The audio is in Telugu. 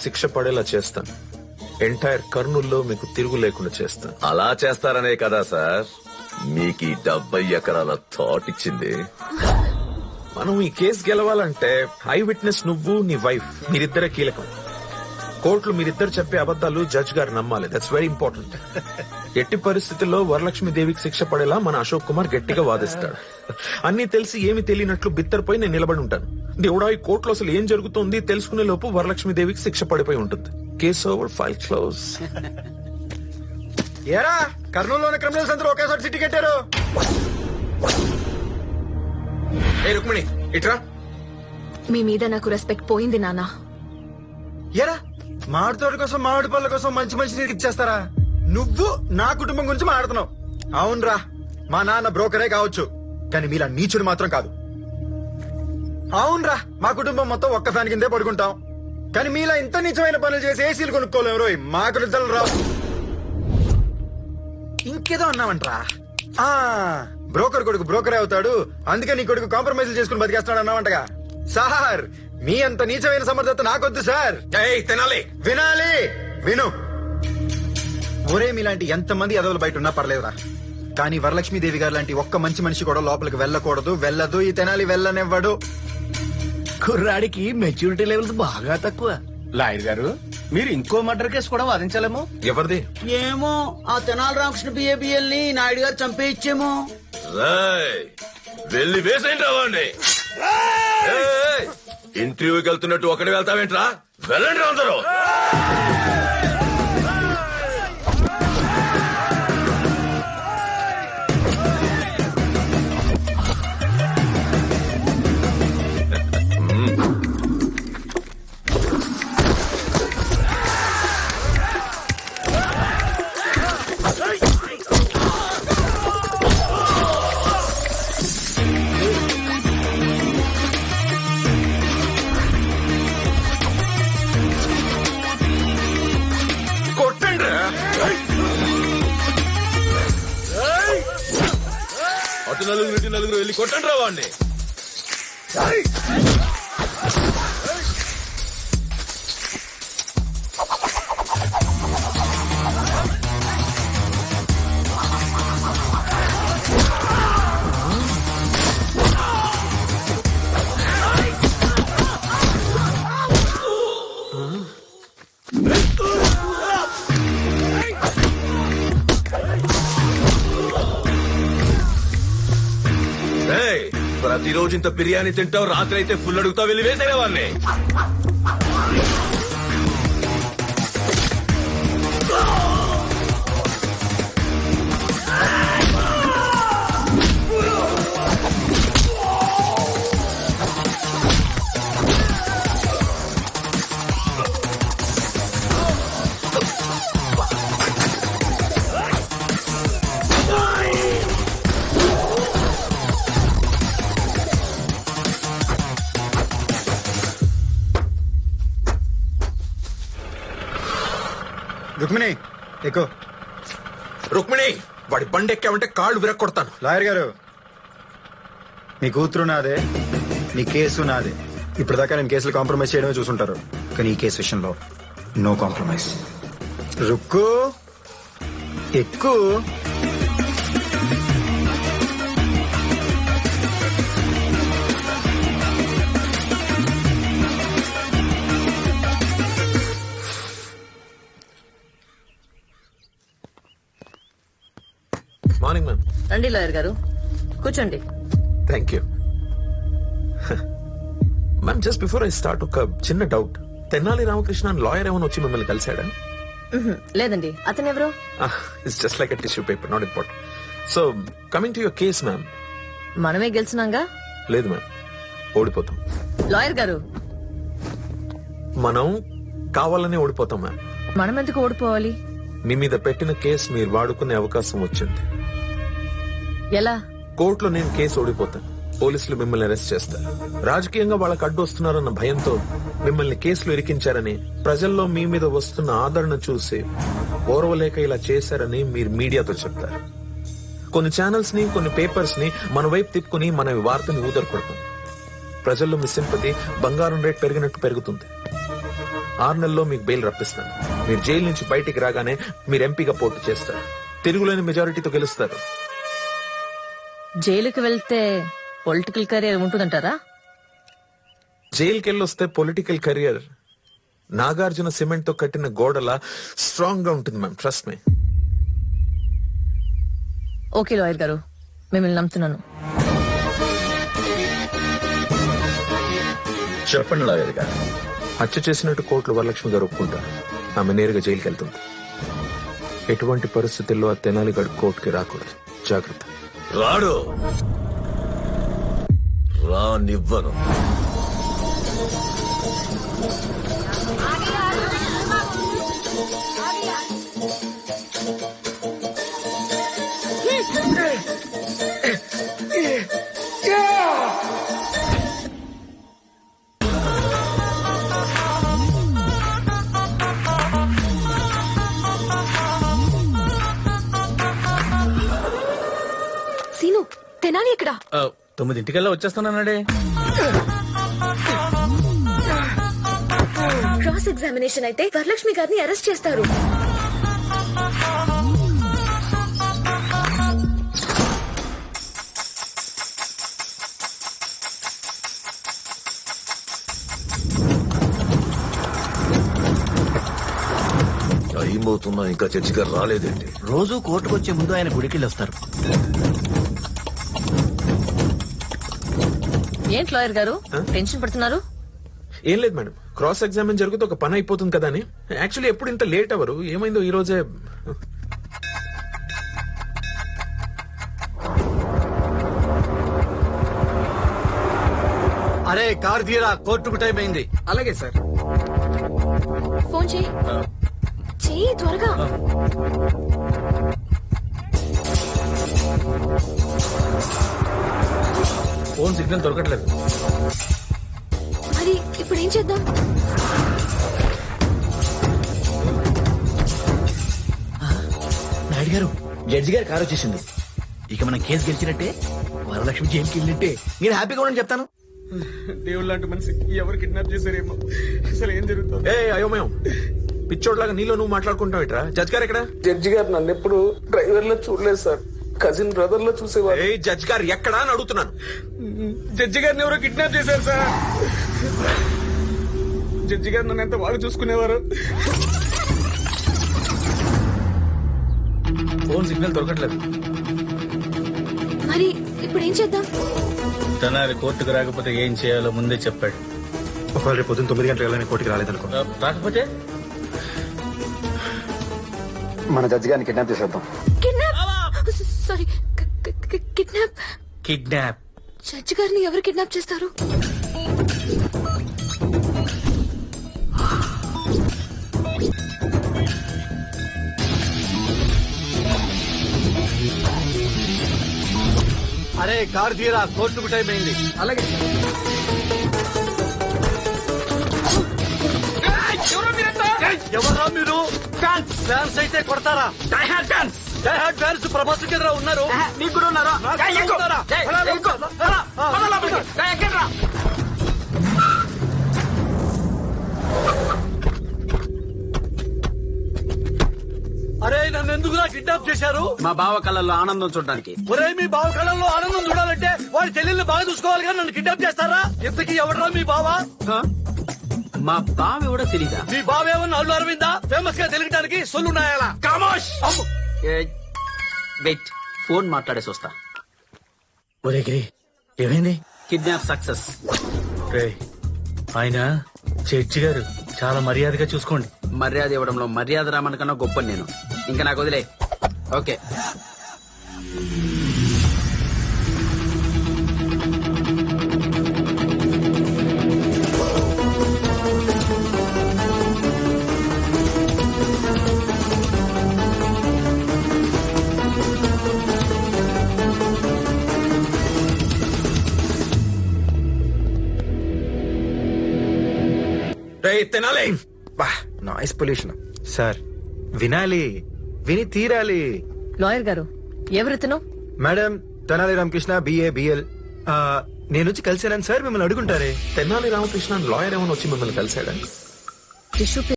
శిక్ష పడేలా చేస్తాను. ఎంటైర్ కర్నూల్లో మీకు తిరుగు లేకుండా చేస్తాను. అలా చేస్తారనే కదా సార్ మీకు 70 ఎకరాల థాట్ ఇచ్చింది. మనం ఈ కేసు గెలవాలంటే ఐ విట్నెస్ నువ్వు నీ వైఫ్ మీరిద్దరే కీలకం. కోర్టులో మీరిద్దరు చెప్పే అబద్దాలు జడ్జ్ గారు నమ్మాలి. That's very important. ఎట్టి పరిస్థితుల్లో వరలక్ష్మి దేవికి శిక్ష పడేలా మన అశోక్ కుమార్ గట్టిగా వాదిస్తాడు. అన్ని తెలిసి ఏమి తెలియనట్లు బిత్తరపై నేను నిలబడి ఉంటాను. దేవుడా, ఈ కోర్టులో అసలు ఏం జరుగుతోంది తెలుసుకునే లోపు వరలక్ష్మి దేవికి శిక్ష పడిపోయి ఉంటుంది. Case over, file close. ఏరా కర్నూలులోని క్రిమినల్స్ అందరూ ఒకేసారి సిటీ కట్టారు. రుక్మిణి ఇట్రా. మీ మీద నాకు రెస్పెక్ట్ పోయింది నాన్న. ఏరా మామిడి తోట కోసం మామిడి పళ్ళ కోసం మంచి మంచి నీటికి ఇచ్చేస్తారా? నువ్వు నా కుటుంబం గురించి మాట్లాడుతున్నావు. అవునరా, మా నాన్న బ్రోకరే కావచ్చు, కానీ మీలా నీచుడు మాత్రం కాదు. అవునరా, మా కుటుంబం మొత్తం ఒక్క ఫ్యాన్ కిందే పడుకుంటాం, కానీ మీలా ఇంత నిజమైన పనులు చేసి ఏసీలు కొనుక్కోలేము రోయ్. మాకు నిద్రలు రావు. ఇంకేదో అన్నావంట్రా. బ్రోకర్ కొడుకు బ్రోకరే అవుతాడు, అందుకే నీ కొడుకు కాంప్రమైజ్ చేసుకుని బతికేస్తాడు అన్నావంటగా. సార్, మీ అంత నీచమైన సమర్థత నాకొద్దు సార్. తినాలి, వినాలి, విను. ఒరే మీలాంటి ఎంతమంది ఎదవలు బయట ఉన్నా పర్లేదురా, కానీ వరలక్ష్మీదేవి గారు లాంటి ఒక్క మంచి మనిషి కూడా లోపలికి వెళ్ళకూడదు, వెళ్ళదు. ఈ తెనాలి వెళ్ళనివ్వడు. కుర్రాడికి మెచ్యూరిటీ లెవెల్స్ బాగా తక్కువ. లాయర్ గారు, మీరు ఇంకో మర్డర్ కేసు కూడా వాదించాలేమో. ఎవరిది? ఏమో, ఆ తెనాలి రామకృష్ణ బిఏబిఎల్ ని నాయుడు గారు చంపేయచ్చేమో. వెళ్ళి వేసేయండి రావండి. ఇంటర్వ్యూకి వెళ్తున్నట్టు ఒకటి వెళ్తావేంట్రా? వెళ్ళండి అందరూ. నలుగురు వెళ్ళి కొట్టండి రావాడిని. ప్రతిరోజు ఇంత బిర్యానీ తింటావు, రాత్రి అయితే ఫుల్ అడుగుతావు. వెళ్ళి వేసేనే వాళ్ళని. రుక్మిణి ఎక్కు. రుక్మిణి, వాడి బండి ఎక్కావంటే కాళ్ళు విరక్కొడతాను. లాయర్ గారు, మీ కూతురు నాదే, మీ కేసు నాదే. ఇప్పటిదాకా నేను కేసులు కాంప్రమైజ్ చేయడమే చూసుంటారు, కానీ ఈ కేసు విషయంలో నో కాంప్రమైజ్. రుక్కు, ఎక్కు. Morning ma'am. రండి లాయర్ గారు, కూర్చోండి. Thank you ma'am. Just before I start ఒక చిన్న డౌట్. తెనాలి రామకృష్ణ లాయర్ ఏమైనా వచ్చి మిమ్మల్ని కలిశాడా? లేదండి, అతను ఎవరు? It's just like a tissue paper, not important. So coming to your case ma'am. మనమే గెలిచినాగా. లేదు మ్యామ్, ఓడిపోతాం. లాయర్ గారు, మనం కావాలనే ఓడిపోతాం మ్యామ్. మనం ఎందుకు ఓడిపోవాలి? మీ మీద పెట్టిన కేసు మీరు వాడుకునే అవకాశం వచ్చింది. ఎలా? కోర్టులో నేను కేసు ఓడిపోతాను, పోలీసులు మిమ్మల్ని అరెస్ట్ చేస్తారు. రాజకీయంగా వాళ్ళకి అడ్డు వస్తున్నారన్న భయంతో మిమ్మల్ని కేసులు ఇరికించారని, ప్రజల్లో మీ మీద వస్తున్న ఆదరణ చూసి ఓర్వలేక ఇలా చేశారని మీరు మీడియాతో చెప్తారు. కొన్ని ఛానల్స్ ని, కొన్ని పేపర్స్ ని మన వైపు తిప్పుకుని మన వార్తని ఊదరకొడతాం. ప్రజల్లో మీ సింపతి బంగారం రేట్ పెరిగినట్టు పెరుగుతుంది. 6 నెలల్లో మీకు బెయిల్ రప్పిస్తాను. మీరు జైలు నుంచి బయటికి రాగానే మీరు ఎంపీగా పోటీ చేస్తారు. తిరుగులేని మెజారిటీతో గెలుస్తారు. జైలుకి వెళ్తే పొలిటికల్ కెరీర్ ఉంటుందంటారా? జైలుకి వెళ్ళొస్తే పొలిటికల్ కెరియర్ నాగార్జున సిమెంట్ తో కట్టిన గోడలా స్ట్రాంగ్ గా ఉంటుంది ma'am. Trust me. Okay lawyer గారు, మిమ్మల్ని నమ్ముతున్నాను. చెప్పండి లాయర్ గారు. హత్య చేసినట్టు కోర్టులో వరలక్ష్మి గారు ఒప్పుకుంటారు. ఆమె నేరుగా జైలుకి వెళ్తుంది. ఎటువంటి పరిస్థితుల్లో ఆ తెనాలిగడ్ కోర్టుకి రాకూడదు. జాగ్రత్త. రాడు, రానివ్వను. సీను, తెనాలి ఎక్కడ? 9:00 వచ్చేస్తానన్నాడే. క్రాస్ ఎగ్జామినేషన్ అయితే వరలక్ష్మి గారిని అరెస్ట్ చేస్తారు. టైం అవుతున్నా ఇంకా చర్చి గారు రాలేదేంటి? రోజు కోర్టుకు వచ్చే ముందు ఆయన గుడికి వస్తారు. ఏంటి లాయర్ గారు టెన్షన్ పడుతున్నారు? ఏం లేదు మేడం, క్రాస్ ఎగ్జామిన్ జరిగితే ఒక పని అయిపోతుంది కదా అని. యాక్చువల్లీ ఎప్పుడు ఇంత లేట్ అవరు. ఏమైందో ఈ రోజే. అరే కార్ తీరా, కోర్టుకు టైం అయింది. అలాగే సార్. ఫోన్ చేయి, చెయ్యి త్వరగా. ఫోన్ సిగ్నల్ దొరకట్లేదు. మరి ఇప్పుడు ఏం చేద్దాం? నాయుడు గారు, జడ్జి గారు కారు వచ్చేసింది. ఇక మనం కేసు గెలిచినట్టే, వరలక్ష్మి జైలుకి వెళ్ళినట్టే. మీరు హ్యాపీగా ఉండని చెప్తాను. దేవుడు లాంటి మనిషి ఎవరు కిడ్నాప్ చేశారేమో. అసలు ఏం జరుగుతుంది? ఏ అయోమయం, పిచ్చోడ్లాగా నీలో నువ్వు మాట్లాడుకుంటావు ఇట్రా. జడ్జ్ గారు ఎక్కడ? జడ్జి గారు నన్ను ఎప్పుడు డ్రైవర్ లో చూడలేదు సార్. కజిన్ బ్రదర్ లో చూసేవారు. ఏ జడ్జ్ గారు ఎక్కడా అని అడుగుతున్నాను. జడ్జి గారిని ఎవరో కిడ్నాప్ చేశారు సార్. జడ్జి గారు నన్ను ఎంత బాగా చూసుకునేవారు. ఫోన్ సిగ్నల్ దొరకట్లేదు. మరి ఇప్పుడు ఏం చేద్దాం? తెనాలి కోర్టుకు రాకపోతే ఏం చేయాలో ముందే చెప్పాడు. ఒకవేళ రేపు పొద్దున్న 9 గంటల కల్లా కోర్టుకి రాలేదనుకో, రాకపోతే మన జడ్జి గారిని కిడ్నాప్ చేసేద్దాం. Kidnap? Sorry, kidnap. Kidnap. Judge గారిని ఎవరు కిడ్నాప్ చేస్తారు? అరే కారు తీరా, కోర్టుకు టైం అయింది. అలాగే సార్. ఎవరా మీరు? ఫ్యాన్స్ అయితే కొడతారా? ఫ్యాన్స్ ప్రభాస్ కింద ఉన్నారు. నీకు కూడా ఉన్నారా? అరే నన్ను ఎందుకురా కిడ్నాప్ చేశారు? మా బావ కళ్ళల్లో ఆనందం చూడడానికి. ఒరే మీ బావ కళల్లో ఆనందం చూడాలంటే వాడి చెల్లెల్ని బాగా చూసుకోవాలి కానీ నన్ను కిడ్నాప్ చేస్తారా? ఇంతకీ ఎవడరా మీ బావా? మా బావ ఎవడో తెలీదా? మీ బావ ఏమన్నా అల్లు అరవిందా? ఫేమస్ గా తిరగడానికి సొల్లున్నాయాలా? కామోష్. వెయిట్, ఫోన్ మాట్లాడేసి వస్తా. ఒరే గిరి, ఏమైంది? Kidnap success. ఆయన జడ్జి గారు చాలా మర్యాదగా చూసుకోండి. మర్యాద ఇవ్వడంలో మర్యాద రామన్ కన్నా గొప్ప నేను. ఇంకా నాకు వదిలే. Okay. Tenali. Noise pollution sir. వినాలి, విని తీరాలి. లాయర్ గారు, ఎవరెత్తును? Madam Tenali Ramakrishna BA BL. నేను వచ్చి కలిసానని సార్ మిమ్మల్ని అడుగుంటారే. తెనాలి రామకృష్ణ లాయర్ ఏమైనా వచ్చి మిమ్మల్ని కలిసాడా? టిష్యూ